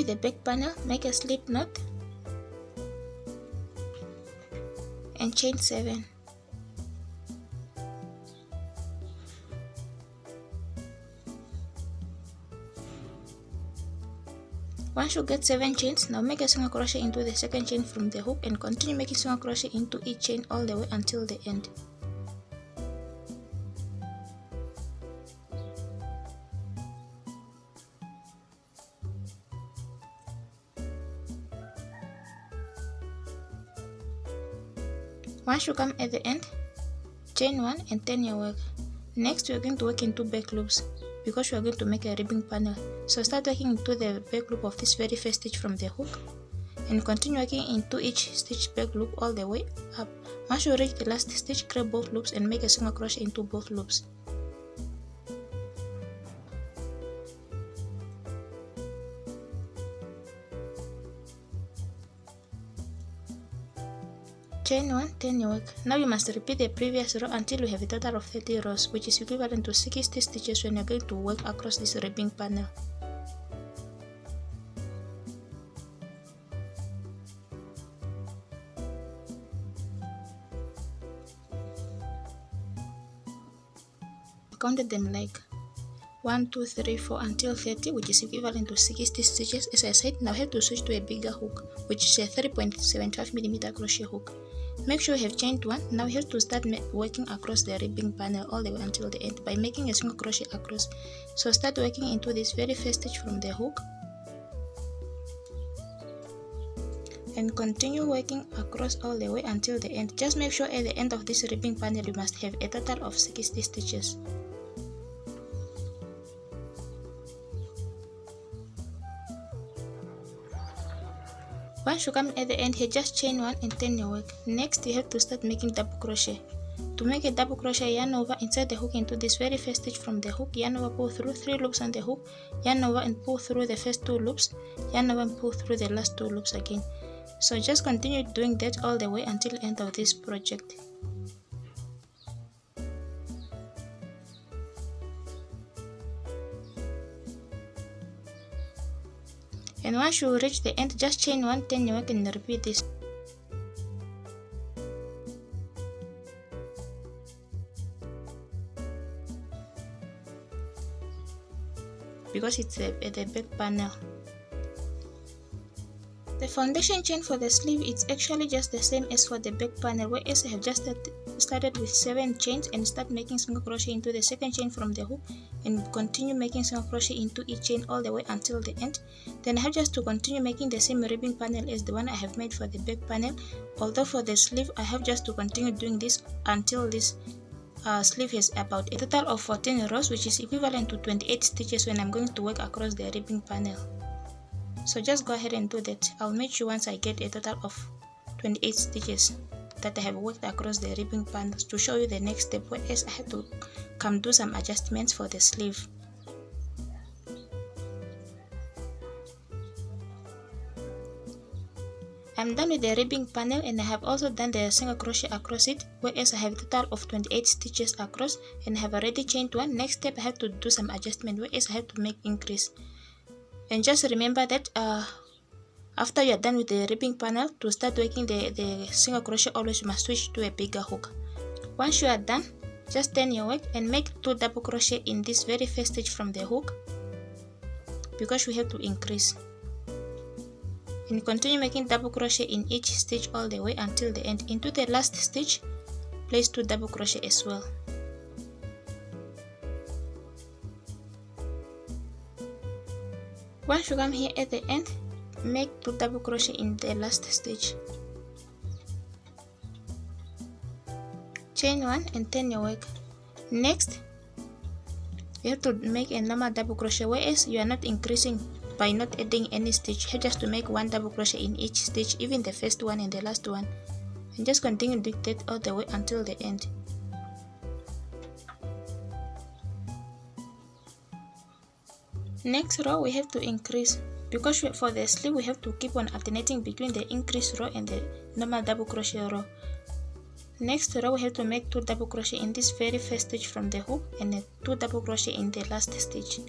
the back panel, make a slip knot and chain 7. Once you get 7 chains, now make a single crochet into the second chain from the hook and continue making single crochet into each chain all the way until the end. Once you come at the end, chain 1 and turn your work. Next, we are going to work into back loops because we are going to make a ribbing panel. So start working into the back loop of this very first stitch from the hook and continue working into each stitch back loop all the way up. Once you reach the last stitch, grab both loops and make a single crochet into both loops. Chain 1, turn your work. Now you must repeat the previous row until you have a total of 30 rows, which is equivalent to 60 stitches when you're going to work across this ribbing panel. Counted them like 1, 2, 3, 4 until 30, which is equivalent to 60 stitches. As I said, now head to switch to a bigger hook, which is a 3.75mm crochet hook. Make sure you have chained 1. Now you have to start working across the ribbing panel all the way until the end by making a single crochet across. So start working into this very first stitch from the hook and continue working across all the way until the end. Just make sure at the end of this ribbing panel you must have a total of 60 stitches. Once you come at the end here, just chain 1 and turn your work. Next, you have to start making double crochet. To make a double crochet, yarn over, insert the hook into this very first stitch from the hook, yarn over, pull through 3 loops on the hook, yarn over and pull through the first 2 loops, yarn over and pull through the last 2 loops again. So just continue doing that all the way until the end of this project. And once you reach the end, just chain 1, turn your work and repeat this. Because it's at the back panel. The foundation chain for the sleeve is actually just the same as for the back panel, whereas I have just started with 7 chains and start making single crochet into the second chain from the hook and continue making single crochet into each chain all the way until the end. Then I have just to continue making the same ribbing panel as the one I have made for the back panel, although for the sleeve I have just to continue doing this until this sleeve has about a total of 14 rows, which is equivalent to 28 stitches when I'm going to work across the ribbing panel. So just go ahead and do that. I'll meet you once I get a total of 28 stitches that I have worked across the ribbing panels to show you the next step, whereas I had to come do some adjustments for the sleeve. I'm done with the ribbing panel and I have also done the single crochet across it, whereas I have a total of 28 stitches across and I have already chained 1. Next step I have to do some adjustment, whereas I have to make increase. And just remember that after you are done with the ribbing panel, to start working the single crochet, always you must switch to a bigger hook. Once you are done, just turn your work and make 2 double crochet in this very first stitch from the hook, because we have to increase. And continue making double crochet in each stitch all the way until the end. Into the last stitch, place 2 double crochet as well. Once you come here at the end, make 2 double crochet in the last stitch. Chain 1 and turn your work. Next, you have to make a normal double crochet, whereas you are not increasing by not adding any stitch. You have just to make 1 double crochet in each stitch, even the first one and the last one, and just continue doing that all the way until the end. Next row we have to increase, because for the sleeve we have to keep on alternating between the increase row and the normal double crochet row. Next row we have to make 2 double crochet in this very first stitch from the hook and 2 double crochet in the last stitch.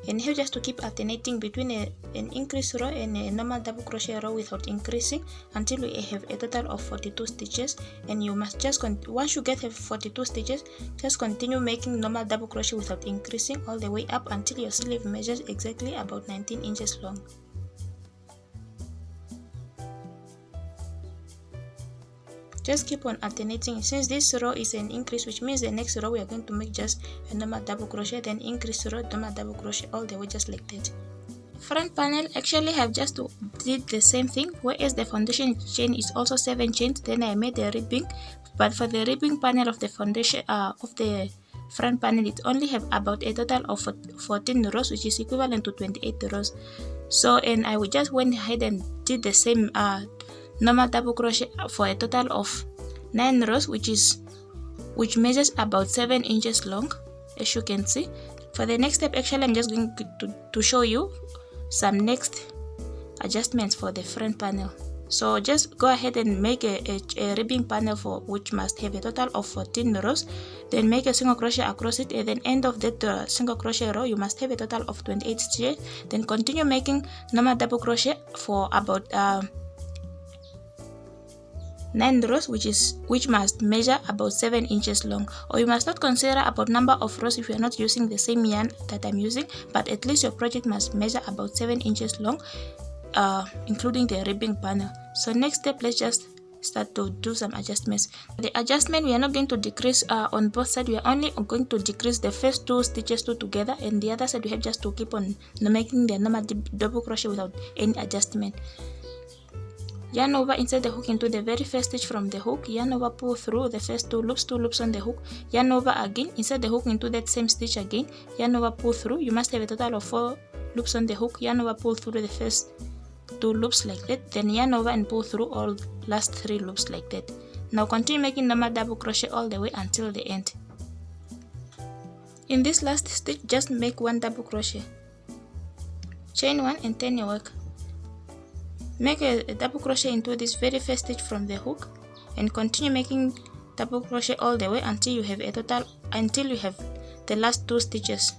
and you have just to keep alternating between an increased row and a normal double crochet row without increasing until you have a total of 42 stitches. And you must just once you get 42 stitches, just continue making normal double crochet without increasing all the way up until your sleeve measures exactly about 19 inches long. Just keep on alternating. Since this row is an increase, which means the next row we are going to make just a normal double crochet, then increase row, normal double crochet all the way just like that. Front panel actually have just did the same thing, whereas the foundation chain is also 7 chains. Then I made the ribbing, but for the ribbing panel of the foundation of the front panel, it only have about a total of 14 rows, which is equivalent to 28 rows. So and I would just went ahead and did the same normal double crochet for a total of 9 rows, which measures about 7 inches long, as you can see. For the next step, actually I'm just going to show you some next adjustments for the front panel. So just go ahead and make a ribbing panel for which must have a total of 14 rows, then make a single crochet across it, and then end of that single crochet row you must have a total of 28 stitches. Then continue making normal double crochet for about 9 rows, which must measure about 7 inches long. Or you must not consider about number of rows if you are not using the same yarn that I'm using, but at least your project must measure about 7 inches long, including the ribbing panel. So next step, let's just start to do some adjustments. The adjustment, we are not going to decrease on both sides. We are only going to decrease the first 2 stitches together, and the other side we have just to keep on making the normal double crochet without any adjustment. Yarn over inside the hook into the very first stitch from the hook, yarn over, pull through the first 2 loops on the hook, yarn over again inside the hook into that same stitch again, yarn over, pull through. You must have a total of 4 loops on the hook, yarn over, pull through the first 2 loops like that, then yarn over and pull through all last 3 loops like that. Now continue making normal double crochet all the way until the end. In this last stitch, just make 1 double crochet, chain 1 and turn your work. Make a double crochet into this very first stitch from the hook, and continue making double crochet all the way until you have the last 2 stitches.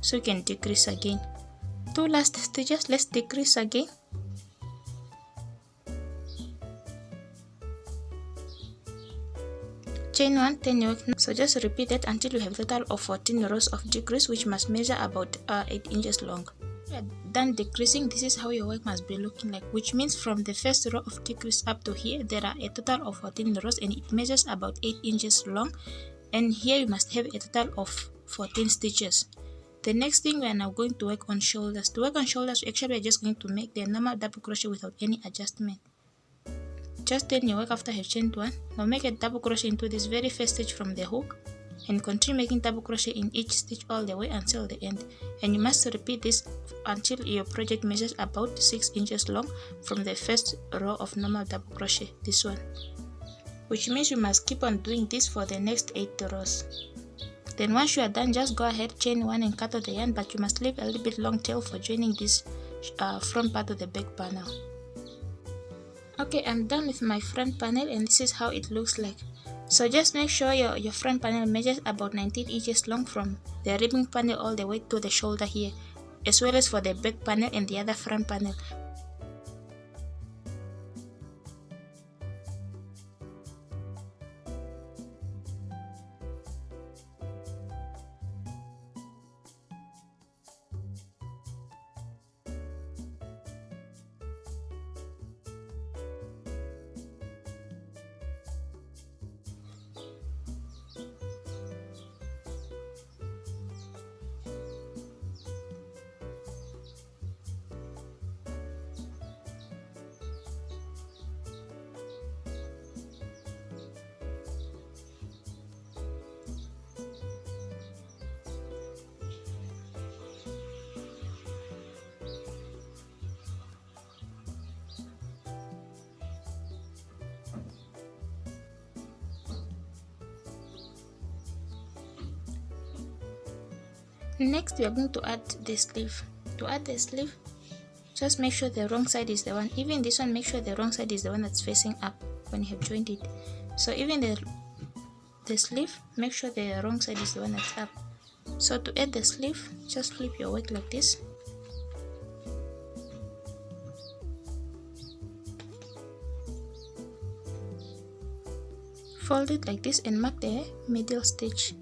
So you can decrease again. 2 last stitches, let's decrease again. Chain 1, turn your work. So just repeat it until you have a total of 14 rows of decrease, which must measure about 8 inches long. Done decreasing, this is how your work must be looking like, which means from the first row of decrease up to here there are a total of 14 rows and it measures about 8 inches long, and here you must have a total of 14 stitches. The next thing, we are now going to work on shoulders. To work on shoulders, actually we are just going to make the normal double crochet without any adjustment. Just turn your work after you have chained 1. Now make a double crochet into this very first stitch from the hook, and continue making double crochet in each stitch all the way until the end. And you must repeat this until your project measures about 6 inches long from the first row of normal double crochet, this one, which means you must keep on doing this for the next 8 rows. Then once you are done, just go ahead, chain 1 and cut out the yarn, but you must leave a little bit long tail for joining this front part of the back panel. Okay, I'm done with my front panel and this is how it looks like. So just make sure your front panel measures about 19 inches long from the ribbing panel all the way to the shoulder here, as well as for the back panel and the other front panel. Next, we are going to add the sleeve. To add the sleeve, just make sure the wrong side is the one. Even this one, make sure the wrong side is the one that's facing up when you have joined it. So even the sleeve, make sure the wrong side is the one that's up. So to add the sleeve, just flip your work like this. Fold it like this and mark the middle stitch.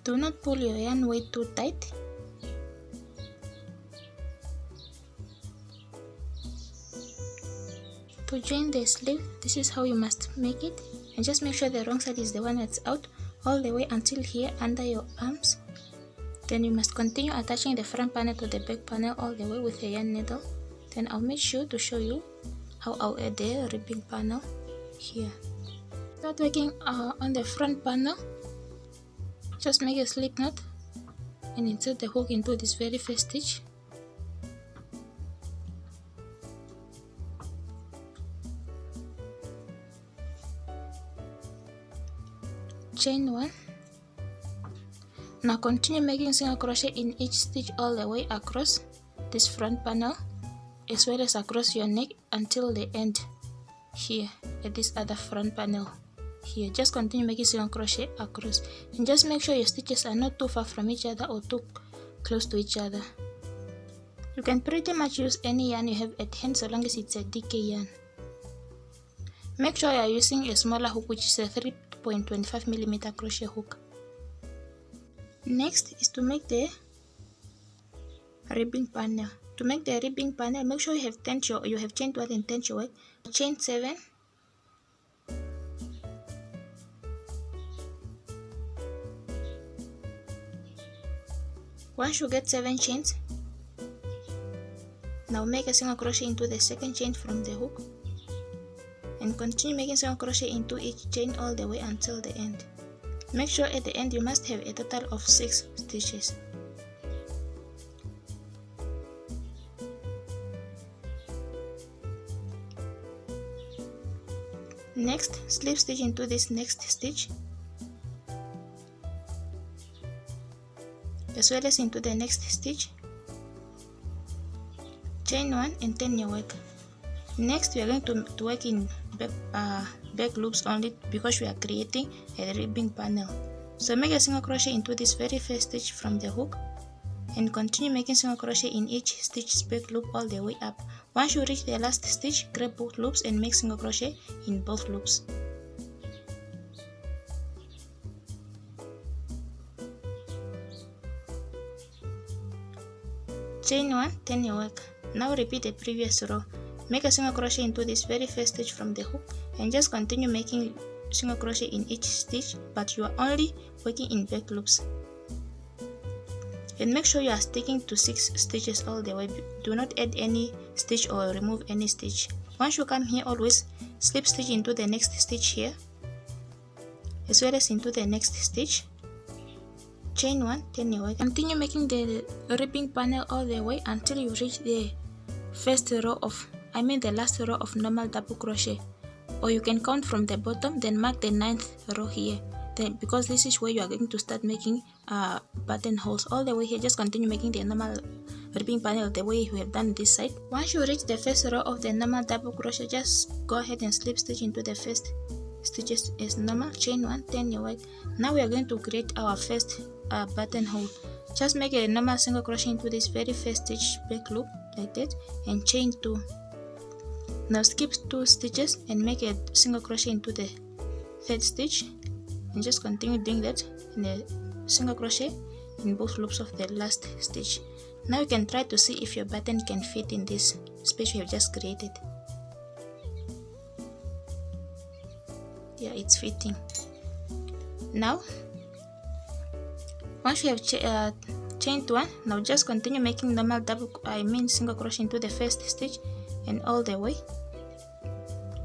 Do not pull your yarn way too tight. To join the sleeve, this is how you must make it, and just make sure the wrong side is the one that's out all the way until here under your arms. Then you must continue attaching the front panel to the back panel all the way with a yarn needle. Then I'll make sure to show you how I'll add the ribbing panel here. Start working on the front panel. Just make a slip knot and insert the hook into this very first stitch. Chain 1. Now continue making single crochet in each stitch all the way across this front panel as well as across your neck until the end here at this other front panel. Here, just continue making single crochet across, and just make sure your stitches are not too far from each other or too close to each other. You can pretty much use any yarn you have at hand so long as it's a DK yarn. Make sure you are using a smaller hook, which is a 3.25mm crochet hook. Next is to make the ribbing panel. To make the ribbing panel, make sure you have chained 1 and turned your work. Chain 7. Once you get 7 chains, now make a single crochet into the second chain from the hook and continue making single crochet into each chain all the way until the end. Make sure at the end you must have a total of 6 stitches. Next, slip stitch into this next stitch as well as into the next stitch. Chain 1 and turn your work. Next, we are going to work in back loops only because we are creating a ribbing panel. So make a single crochet into this very first stitch from the hook and continue making single crochet in each stitch's back loop all the way up. Once you reach the last stitch, grab both loops and make single crochet in both loops. Chain 1, turn your work. Now repeat the previous row. Make a single crochet into this very first stitch from the hook and just continue making single crochet in each stitch, but you are only working in back loops. And make sure you are sticking to 6 stitches all the way. Do not add any stitch or remove any stitch. Once you come here, always slip stitch into the next stitch here as well as into the next stitch. Chain 1, turn your work. Continue making the ribbing panel all the way until you reach the the last row of normal double crochet, or you can count from the bottom, then mark the 9th row here. Then, because this is where you are going to start making buttonholes all the way here, just continue making the normal ribbing panel the way you have done this side. Once you reach the first row of the normal double crochet, just go ahead and slip stitch into the first stitches as normal. Chain 1, turn your work. Now we are going to create our first buttonhole. Just make a normal single crochet into this very first stitch back loop like that and chain 2. Now skip 2 stitches and make a single crochet into the 3rd stitch and just continue doing that in a single crochet in both loops of the last stitch. Now you can try to see if your button can fit in this space you have just created. Yeah, it's fitting. Now once you have chain 1. Now just continue making normal single crochet into the first stitch and all the way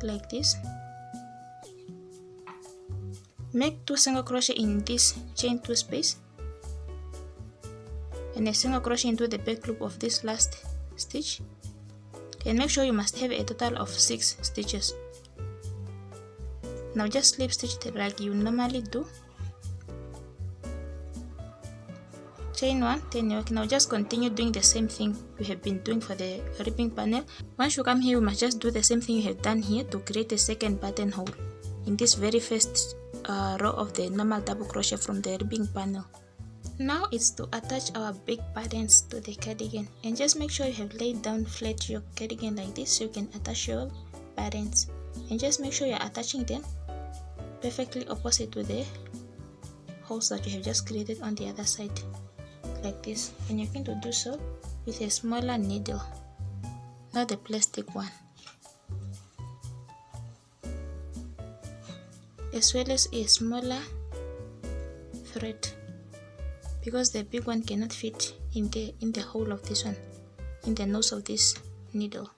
like this. Make 2 single crochet in this chain 2 space and a single crochet into the back loop of this last stitch, and make sure you must have a total of 6 stitches. Now just slip stitch like you normally do. Chain 1, then yoke. Now just continue doing the same thing you have been doing for the ribbing panel. Once you come here, you must just do the same thing you have done here to create a second buttonhole in this very first row of the normal double crochet from the ribbing panel. Now it's to attach our big buttons to the cardigan, and just make sure you have laid down flat your cardigan like this so you can attach your buttons, and just make sure you're attaching them perfectly opposite to the holes that you have just created on the other side like this, and you're going to do so with a smaller needle, not the plastic one, as well as a smaller thread, because the big one cannot fit in the hole of this one, in the nose of this needle.